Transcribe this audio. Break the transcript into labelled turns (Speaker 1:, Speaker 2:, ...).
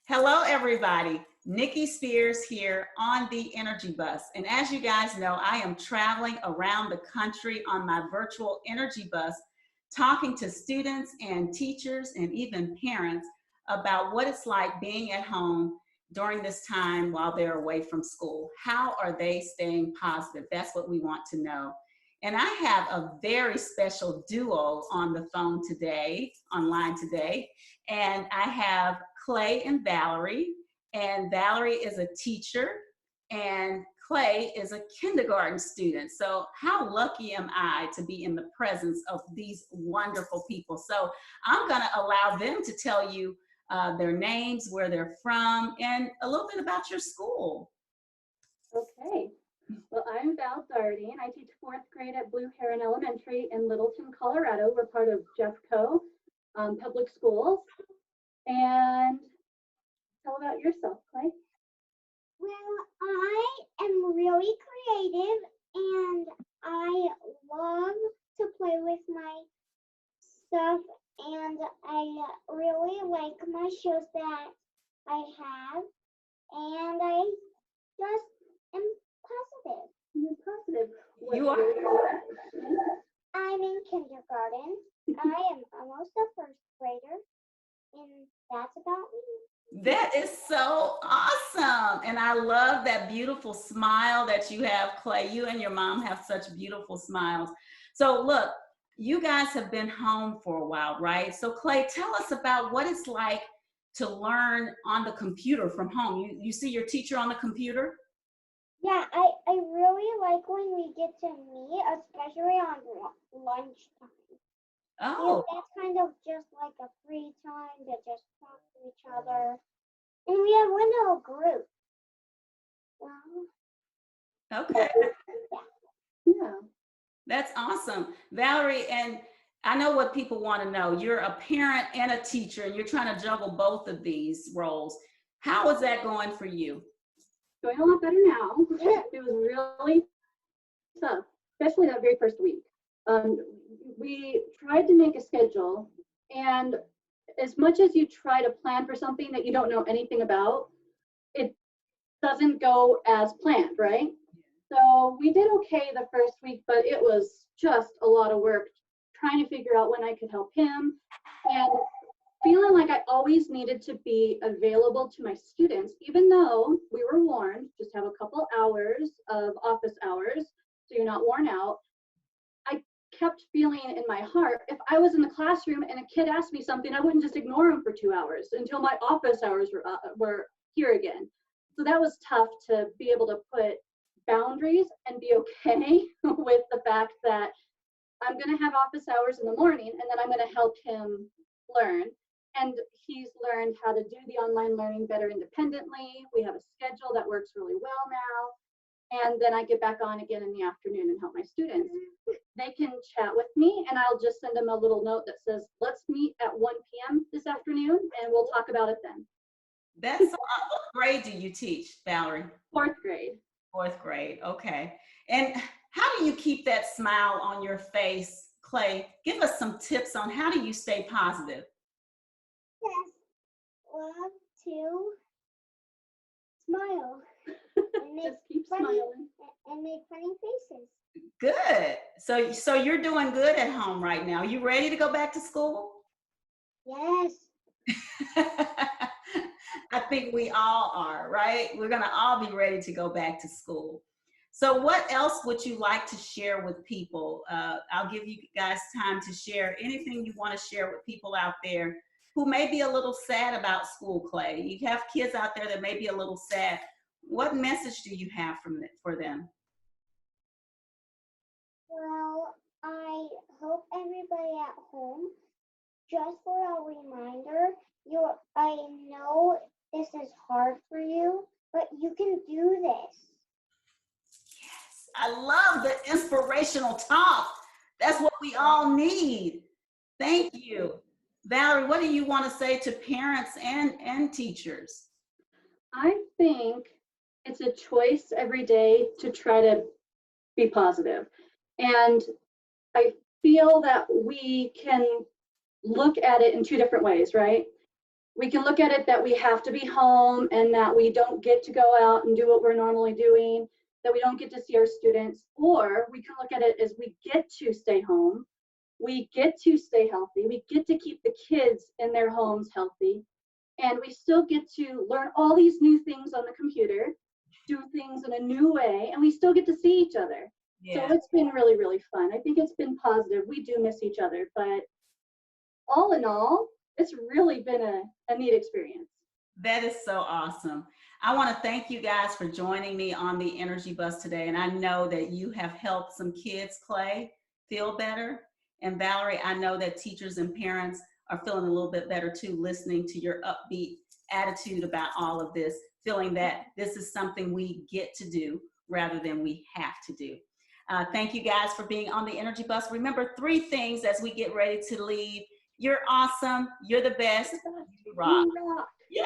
Speaker 1: Hello, everybody. Nikki Spears here on the Energy Bus. And as you guys know, I am traveling around the country on my virtual Energy Bus, talking to students and teachers and even parents about what it's like being at home during this time while they're away from school. How are they staying positive? That's what we want to know. And I have a very special duo on the phone today, online today. And I have Clay and Valerie. And Valerie is a teacher, and Clay is a kindergarten student. So, how lucky am I to be in the presence of these wonderful people? So, I'm going to allow them to tell you their names, where they're from, and a little bit about your school.
Speaker 2: Okay. Well, I'm Val Doherty, and I teach fourth grade at Blue Heron Elementary in Littleton, Colorado. We're part of Jeffco Public Schools. And tell about yourself, Clay.
Speaker 3: Well, I am really creative and I love to play with my stuff, and I really like my shows that I have, and I just am positive.
Speaker 2: You're positive.
Speaker 1: You are.
Speaker 3: I'm in kindergarten. I am almost a first grader, and that's about me.
Speaker 1: That is so awesome. And I love that beautiful smile that you have, Clay. You and your mom have such beautiful smiles. So, look, you guys have been home for a while, right? So, Clay, tell us about what it's like to learn on the computer from home. You see your teacher on the computer?
Speaker 3: Yeah, I really like when we get to meet, especially on lunchtime.
Speaker 1: Oh,
Speaker 3: That's kind of just like a free time to just talk to each other. And we have one little group. Well,
Speaker 1: okay.
Speaker 2: Yeah.
Speaker 1: That's awesome. Valerie, and I know what people want to know. You're a parent and a teacher, and you're trying to juggle both of these roles. How is that going for you?
Speaker 2: Going a lot better now. It was really tough, especially that very first week. We tried to make a schedule, and as much as you try to plan for something that you don't know anything about, it doesn't go as planned, right? So we did okay the first week, but it was just a lot of work trying to figure out when I could help him and feeling like I always needed to be available to my students, even though we were warned, just have a couple hours of office hours so you're not worn out. I kept feeling in my heart, if I was in the classroom and a kid asked me something, I wouldn't just ignore him for 2 hours until my office hours were here again. So that was tough to be able to put boundaries and be okay with the fact that I'm going to have office hours in the morning and then I'm going to help him learn. And he's learned how to do the online learning better independently. We have a schedule that works really well now. And then I get back on again in the afternoon and help my students. They can chat with me and I'll just send them a little note that says, let's meet at 1 p.m. this afternoon and we'll talk about it then.
Speaker 1: That's what grade do you teach, Valerie?
Speaker 2: Fourth grade.
Speaker 1: Fourth grade. Okay. And how do you keep that smile on your face, Clay? Give us some tips on how do you stay positive?
Speaker 3: just love to smile and make
Speaker 2: Just keep
Speaker 3: funny
Speaker 2: smiling.
Speaker 3: and make funny faces.
Speaker 1: Good. So you're doing good at home right now. You ready to go back to school?
Speaker 3: Yes.
Speaker 1: I think we all are, right? We're going to all be ready to go back to school. So what else would you like to share with people? I'll give you guys time to share anything you want to share with people out there who may be a little sad about school, Clay. You have kids out there that may be a little sad. What message do you have for them?
Speaker 3: Well, I hope everybody at home, just for a reminder, I know this is hard for you, but you can do this.
Speaker 1: Yes, I love the inspirational talk. That's what we all need. Thank you. Valerie, what do you want to say to parents and teachers?
Speaker 2: I think it's a choice every day to try to be positive. And I feel that we can look at it in two different ways, right? we can look at it that we have to be home and that we don't get to go out and do what we're normally doing, that we don't get to see our students, or we can look at it as we get to stay home, we get to stay healthy, we get to keep the kids in their homes healthy, and we still get to learn all these new things on the computer, do things in a new way, and we still get to see each other.
Speaker 1: Yeah.
Speaker 2: So it's been really, really fun. I think it's been positive. We do miss each other, but all in all, it's really been a neat experience.
Speaker 1: That is so awesome. I want to thank you guys for joining me on the Energy Bus today. And I know that you have helped some kids, Clay, feel better. And Valerie, I know that teachers and parents are feeling a little bit better too, listening to your upbeat attitude about all of this, feeling that this is something we get to do rather than we have to do. Thank you guys for being on the Energy Bus. Remember 3 things as we get ready to leave. You're awesome. You're the best. You rock.
Speaker 2: You rock.
Speaker 1: Yay!